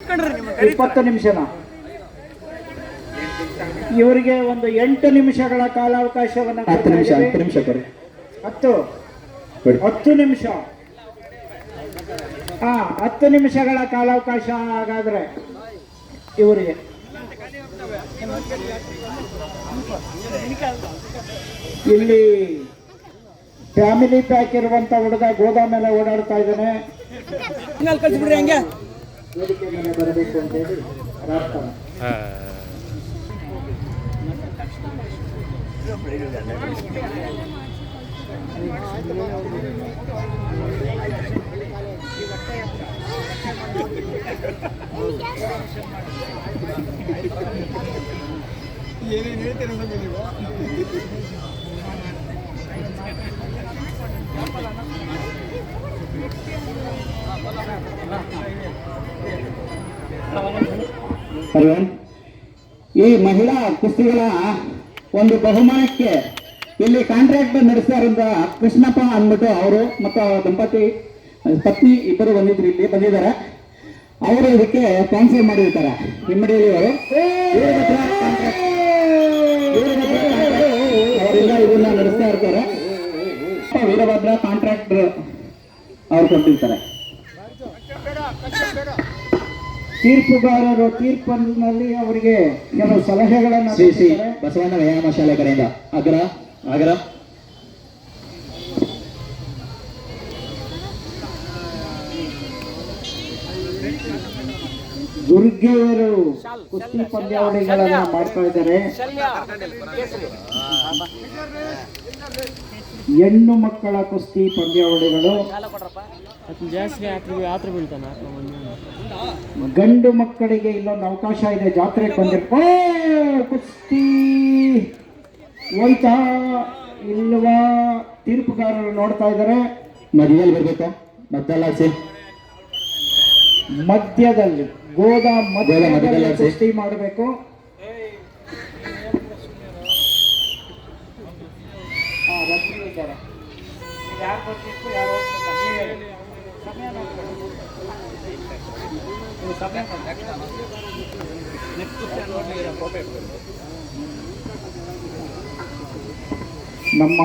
20 ನಿಮಿಷನ. ಇವರಿಗೆ ಒಂದು 8 ನಿಮಿಷಗಳ ಕಾಲಾವಕಾಶವನ್ನು 10 ನಿಮಿಷ 10 ನಿಮಿಷ ಕೊಡಿ. 10 ನಿಮಿಷ. 10 ನಿಮಿಷಗಳ ಕಾಲಾವಕಾಶ. ಹಾಗಾದ್ರೆ ಇವರಿಗೆ ಇಲ್ಲಿ ಫ್ಯಾಮಿಲಿ ಪ್ಯಾಕ್ ಇರುವಂತ ಹುಡುಗ ಗೋದಾಮ ಮೇಲೆ ಓಡಾಡ್ತಾ ಇದ್ದಾನೆ. ವೇದಿಕೆ ಮೇಲೆ ಬರಬೇಕು ಅಂತ ಹೇಳಿ ಪ್ರಾರ್ಥನೆ. ಏನೇನು ಹೇಳ್ತೀರ ನೀವು? ಈ ಮಹಿಳಾ ಕುಸ್ತಿಗಳ ಒಂದು ಬಹುಮಾನಕ್ಕೆ ಇಲ್ಲಿ ಕಾಂಟ್ರಾಕ್ಟ್ ನಡೆಸ್ತಾರಂತ ಕೃಷ್ಣಪ್ಪ ಅಂದ್ಬಿಟ್ಟು ಅವರು ಮತ್ತು ದಂಪತಿ ಪತ್ನಿ ಇಬ್ಬರು ಬಂದಿದ್ದಾರೆ. ಅವರು ಇದಕ್ಕೆ ಸ್ಪಾನ್ಸರ್ ಮಾಡಿರ್ತಾರೆ. ಇಮ್ಮಡಿಯಲ್ಲಿ ಅವರೆಲ್ಲ ಇದನ್ನ ನಡೆಸ್ತಾ ಇರ್ತಾರೆ. ವೀರಭದ್ರ ಕಾಂಟ್ರಾಕ್ಟರ್ ಅವ್ರು ಕೊಟ್ಟಿರ್ತಾರೆ. ತೀರ್ಪುಗಾರರು ತೀರ್ಪಿನಲ್ಲಿ ಅವರಿಗೆ ಕೆಲವು ಸಲಹೆಗಳನ್ನು ಶ್ರೀ ಶ್ರೀ ಬಸವಣ್ಣ ವ್ಯಾಯಾಮ ಶಾಲೆ ಕಡೆಯಿಂದ ಆಗ್ರ ದುರ್ಗೆಯರು ಕುಸ್ತಿ ಪಂದ್ಯಾವಳಿಗಳನ್ನ ಮಾಡ್ತಾ ಇದ್ದಾರೆ. ಹೆಣ್ಣು ಮಕ್ಕಳ ಕುಸ್ತಿ ಪಂದ್ಯಾವಳಿಗಳು. ಗಂಡು ಮಕ್ಕಳಿಗೆ ಇಲ್ಲೊಂದು ಅವಕಾಶ ಇದೆ. ಜಾತ್ರೆಗೆ ಬಂದಿರ್ಕೋ ಕುಸ್ತಿ ಹೋಯ್ತಾ ಇಲ್ವಾ ತೀರ್ಪುಗಾರರು ನೋಡ್ತಾ ಇದ್ದಾರೆ. ಮಧ್ಯದಲ್ಲಿ ಬರಬೇಕು. ಮಧ್ಯದಲ್ಲಿ ಮಧ್ಯದಲ್ಲಿ ಕುಸ್ತಿ ಮಾಡಬೇಕು. ನಮ್ಮ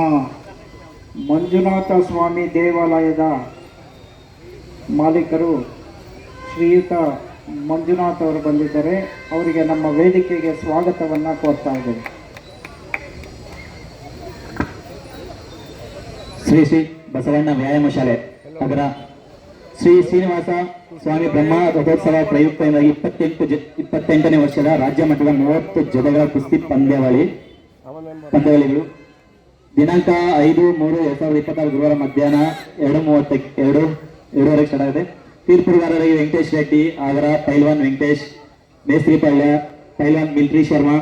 ಮಂಜುನಾಥ ಸ್ವಾಮಿ ದೇವಾಲಯದ ಮಾಲೀಕರು ಶ್ರೀಯುತ ಮಂಜುನಾಥ್ ಅವರು ಬಂದಿದ್ದಾರೆ. ಅವರಿಗೆ ನಮ್ಮ ವೇದಿಕೆಗೆ ಸ್ವಾಗತವನ್ನು ಕೋರ್ತಾ ಇದ್ದೇವೆ. ಶ್ರೀ ಶ್ರೀ ಬಸವಣ್ಣ ವ್ಯಾಯಾಮ ಶಾಲೆ ಅದರ ಶ್ರೀ ಶ್ರೀನಿವಾಸ ಸ್ವಾಮಿ ಬ್ರಹ್ಮ ರಥೋತ್ಸವ ಪ್ರಯುಕ್ತ 28ನೇ ವರ್ಷದ ರಾಜ್ಯ ಮಟ್ಟದ 30 ಜೊತೆಗಳ ಕುಸ್ತಿ ಪಂದ್ಯಾವಳಿಗಳು ದಿನಾಂಕ 5/3/2026 ಗುರುವಾರ ಮಧ್ಯಾಹ್ನ 2:30 ಸ್ಟಾರ್ಟ್ ಆಗಿದೆ. ತೀರ್ಪುಗಾರರಿಗೆ ವೆಂಕಟೇಶ್ ರೆಡ್ಡಿ ಆಗರ, ಪೈಲ್ವಾನ್ ವೆಂಕಟೇಶ್ ಮೇಸ್ತ್ರಿಪಾಳ್ಯ, ಪೈಲ್ವಾನ್ ಮಿಲ್ಟ್ರಿ ಶರ್ಮಾ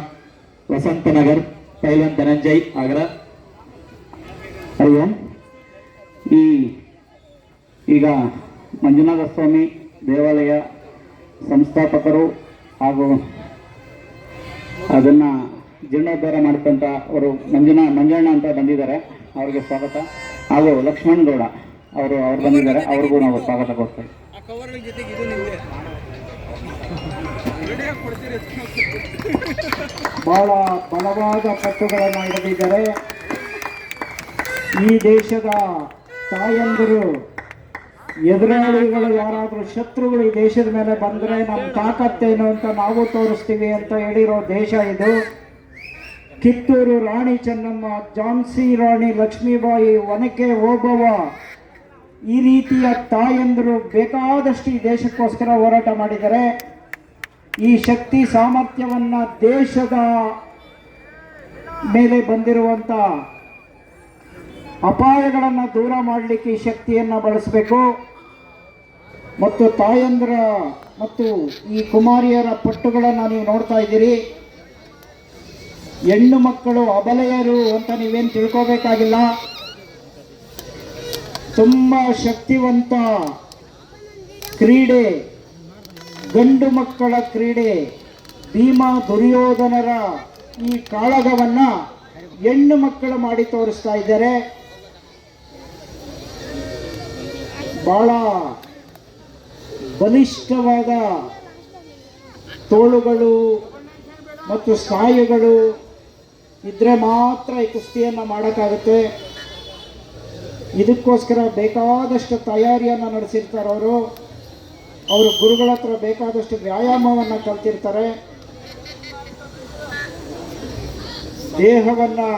ವಸಂತನಗರ್, ಪೈಲ್ವಾನ್ ಧನಂಜಯ್ ಆಗರ. ಈಗ ಮಂಜುನಾಥ ಸ್ವಾಮಿ ದೇವಾಲಯ ಸಂಸ್ಥಾಪಕರು ಹಾಗೂ ಅದನ್ನ ಜೀರ್ಣೋದ್ಧಾರ ಮಾಡ್ಕೊಂತ ಅವರು ಮಂಜಣ್ಣ ಅಂತ ಬಂದಿದ್ದಾರೆ. ಅವರಿಗೆ ಸ್ವಾಗತ. ಹಾಗೂ ಲಕ್ಷ್ಮಣ್ ಗೌಡ ಅವರು ಬಂದಿದ್ದಾರೆ. ಅವ್ರಿಗೂ ನಾವು ಸ್ವಾಗತ ಕೊಡ್ತೇವೆ. ಬಹಳ ಬಲವಾದ ಪಟ್ಟುಗಳನ್ನು ಹಿಡಿದಿದ್ದಾರೆ. ಈ ದೇಶದ ತಾಯಂದಿರು ಎದುರಾಳಿಗಳು ಯಾರಾದರೂ ಶತ್ರುಗಳು ಈ ದೇಶದ ಮೇಲೆ ಬಂದರೆ ನಮ್ಮ ತಾಕತ್ತೇನು ಅಂತ ನಾವು ತೋರಿಸ್ತೀವಿ ಅಂತ ಹೇಳಿರೋ ದೇಶ ಇದು. ಕಿತ್ತೂರು ರಾಣಿ ಚೆನ್ನಮ್ಮ, ಝಾನ್ಸಿ ರಾಣಿ ಲಕ್ಷ್ಮೀಬಾಯಿ, ಒನಕೆ ಓಬವ್ವ ಈ ರೀತಿಯ ತಾಯಂದಿರು ಬೇಕಾದಷ್ಟು ಈ ದೇಶಕ್ಕೋಸ್ಕರ ಹೋರಾಟ ಮಾಡಿದ್ದಾರೆ. ಈ ಶಕ್ತಿ ಸಾಮರ್ಥ್ಯವನ್ನು ದೇಶದ ಮೇಲೆ ಬಂದಿರುವಂಥ ಅಪಾಯಗಳನ್ನು ದೂರ ಮಾಡಲಿಕ್ಕೆ ಈ ಶಕ್ತಿಯನ್ನು ಬಳಸಬೇಕು. ಮತ್ತು ತಾಯಂದಿರ ಮತ್ತು ಈ ಕುಮಾರಿಯರ ಪಟ್ಟುಗಳನ್ನು ನೀವು ನೋಡ್ತಾ ಇದ್ದೀರಿ. ಹೆಣ್ಣು ಮಕ್ಕಳು ಅಬಲೆಯರು ಅಂತ ನೀವೇನು ತಿಳ್ಕೋಬೇಕಾಗಿಲ್ಲ. ತುಂಬ ಶಕ್ತಿವಂತ ಕ್ರೀಡೆ, ಗಂಡು ಮಕ್ಕಳ ಕ್ರೀಡೆ. ಭೀಮ ದುರ್ಯೋಧನರ ಈ ಕಾಳಗವನ್ನು ಹೆಣ್ಣು ಮಕ್ಕಳು ಮಾಡಿ ತೋರಿಸ್ತಾ ಇದ್ದಾರೆ. ಬಹಳ ಬಲಿಷ್ಠವಾದ ತೋಳುಗಳು ಮತ್ತು ಸ್ನಾಯುಗಳು ಇದ್ರೆ ಮಾತ್ರ ಈ ಕುಸ್ತಿಯನ್ನು ಮಾಡೋಕ್ಕಾಗುತ್ತೆ. ಇದಕ್ಕೋಸ್ಕರ ಬೇಕಾದಷ್ಟು ತಯಾರಿಯನ್ನು ನಡೆಸಿರ್ತಾರೆ ಅವರು ಗುರುಗಳ ಹತ್ರ ಬೇಕಾದಷ್ಟು ವ್ಯಾಯಾಮವನ್ನು ಕಲ್ತಿರ್ತಾರೆ. ದೇಹವನ್ನು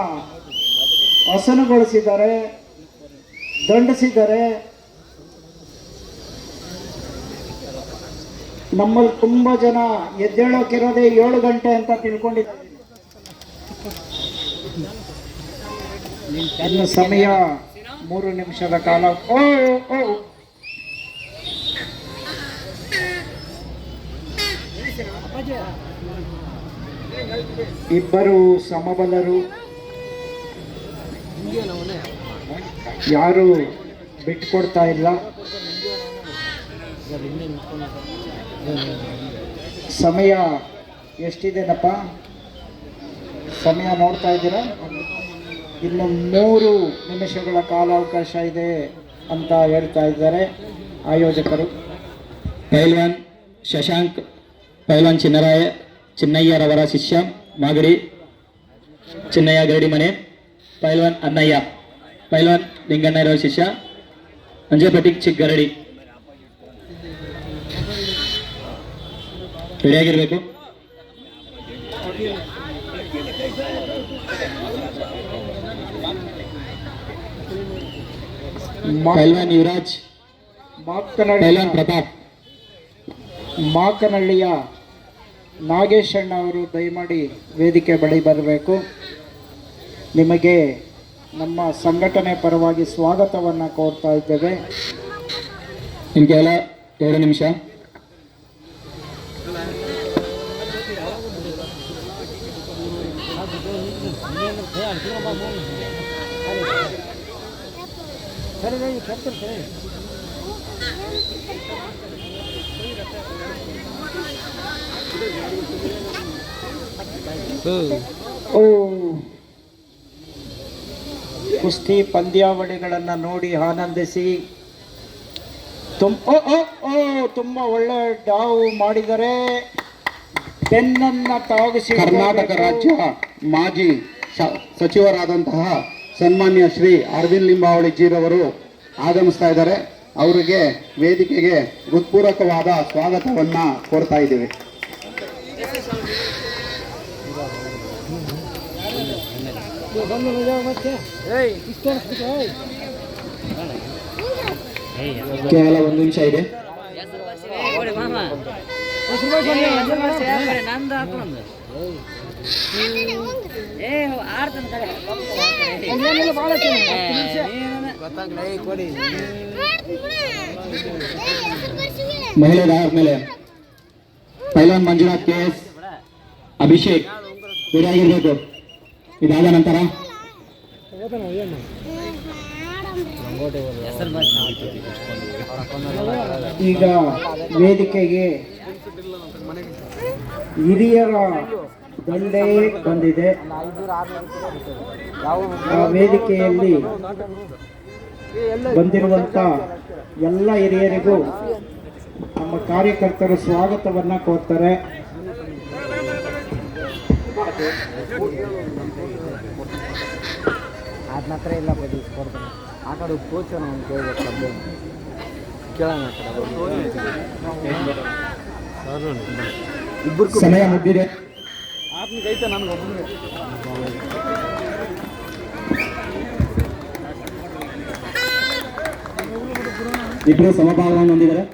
ಹಸನುಗೊಳಿಸಿದ್ದಾರೆ, ದಂಡಿಸಿದ್ದಾರೆ. ನಮ್ಮಲ್ಲಿ ತುಂಬ ಜನ ಎದ್ದೇಳೋಕಿರೋದೇ 7 ಗಂಟೆ ಅಂತ ತಿಳ್ಕೊಂಡಿದ್ದಾರೆ. ಇನ್ನು ಸಮಯ 3 ನಿಮಿಷದ ಕಾಲ. ಇಬ್ಬರು ಸಮಬಲರು, ಯಾರು ಬಿಟ್ಕೊಡ್ತಾ ಇಲ್ಲ. ಸಮಯ ಎಷ್ಟಿದೆನಪ್ಪ? ಸಮಯ ನೋಡ್ತಾ ಇದ್ದೀರಾ? ಇನ್ನು 3 ನಿಮಿಷಗಳ ಕಾಲಾವಕಾಶ ಇದೆ ಅಂತ ಹೇಳ್ತಾ ಇದ್ದಾರೆ ಆಯೋಜಕರು. ಪೈಲ್ವಾನ್ ಶಶಾಂಕ್, ಪೈಲ್ವಾನ್ ಚಿನ್ನಯ್ಯರವರ ಶಿಷ್ಯ ಮಾಗಡಿ ಚಿನ್ನಯ್ಯ ಗರಡಿ ಮನೆ, ಪೈಲ್ವಾನ್ ಅನ್ನಯ್ಯ, ಪೈಲ್ವಾನ್ ಲಿಂಗಣ್ಣರವರ ಶಿಷ್ಯ ಅಂಜಪಟ್ಟಿ ಚಿಕ್ಕಗರಡಿ. ರೆಡಿಯಾಗಿರ್ಬೇಕು. ಪೈಲ್ವಾನ್ ಯುವರಾಜ್, ಪೈಲ್ವಾನ್ ಪ್ರತಾಪ್. ಮಾಕನಹಳ್ಳಿಯ ನಾಗೇಶಣ್ಣ ಅವರು ದಯಮಾಡಿ ವೇದಿಕೆ ಬಳಿ ಬರಬೇಕು. ನಿಮಗೆ ನಮ್ಮ ಸಂಘಟನೆ ಪರವಾಗಿ ಸ್ವಾಗತವನ್ನು ಕೋರ್ತಾ ಇದ್ದೇವೆ. ನಿಮ್ಗೆ ಕೇವಲ 2 ನಿಮಿಷ. ಕುಸ್ತಿ ಪಂದ್ಯಾವಳಿಗಳನ್ನು ನೋಡಿ ಆನಂದಿಸಿ. ತುಂಬ ಒಳ್ಳೆ ಡಾವು ಮಾಡಿದರೆ ಬೆನ್ನನ್ನು ತಾಗಿಸಿ. ಕರ್ನಾಟಕ ರಾಜ್ಯ ಮಾಜಿ ಸಚಿವರಾದಂತಹ ಸನ್ಮಾನ್ಯ ಶ್ರೀ ಅರವಿಂದ್ ಲಿಂಬಾವಳಿಜಿರವರು ಆಗಮಿಸ್ತಾ ಇದ್ದಾರೆ. ಅವರಿಗೆ ವೇದಿಕೆಗೆ ಹೃತ್ಪೂರ್ವಕವಾದ ಸ್ವಾಗತವನ್ನು ಕೋರ್ತಾ ಇದ್ದೇವೆ. ಕೇವಲ 1 ನಿಮಿಷ ಇದೆ. ಮಹಿಳೆಯರಾದ್ಮೇಲೆ ಪೈಲ್ವಾನ್ ಮಂಜುನಾಥ್ KS, ಅಭಿಷೇಕ್ ರೆಡಿಯಾಗಿರ್ಬೇಕು. ಇದಾದ ನಂತರ ಈಗ ವೇದಿಕೆಗೆ ಹಿರಿಯರ ದಂಡೇ ಬಂದಿದೆ. ಆ ವೇದಿಕೆಯಲ್ಲಿ ಬಂದಿರುವಂಥ ಎಲ್ಲ ಹಿರಿಯರಿಗೂ ನಮ್ಮ ಕಾರ್ಯಕರ್ತರು ಸ್ವಾಗತವನ್ನು ಕೋರ್ತಾರೆ. ಅದನ್ನ ಹತ್ರ ಇಲ್ಲ ಕೊಡ್ತಾನೆ. ಆ ಕಡೆ ಕೋಚ್ ನಾವು ಕೇಳಬೇಕು, ಕೇಳೋಣ. ಇಬ್ಬರು ಸಮಯ ಮುಗಿದಿದೆ. ಆತ್ಮಗೈತೆ ನನಗೊಬ್ಬನಿಗೆ. ಇಬ್ಬರು ಸಮಭಾವವನ್ನು ಹೊಂದಿದ್ದಾರೆ.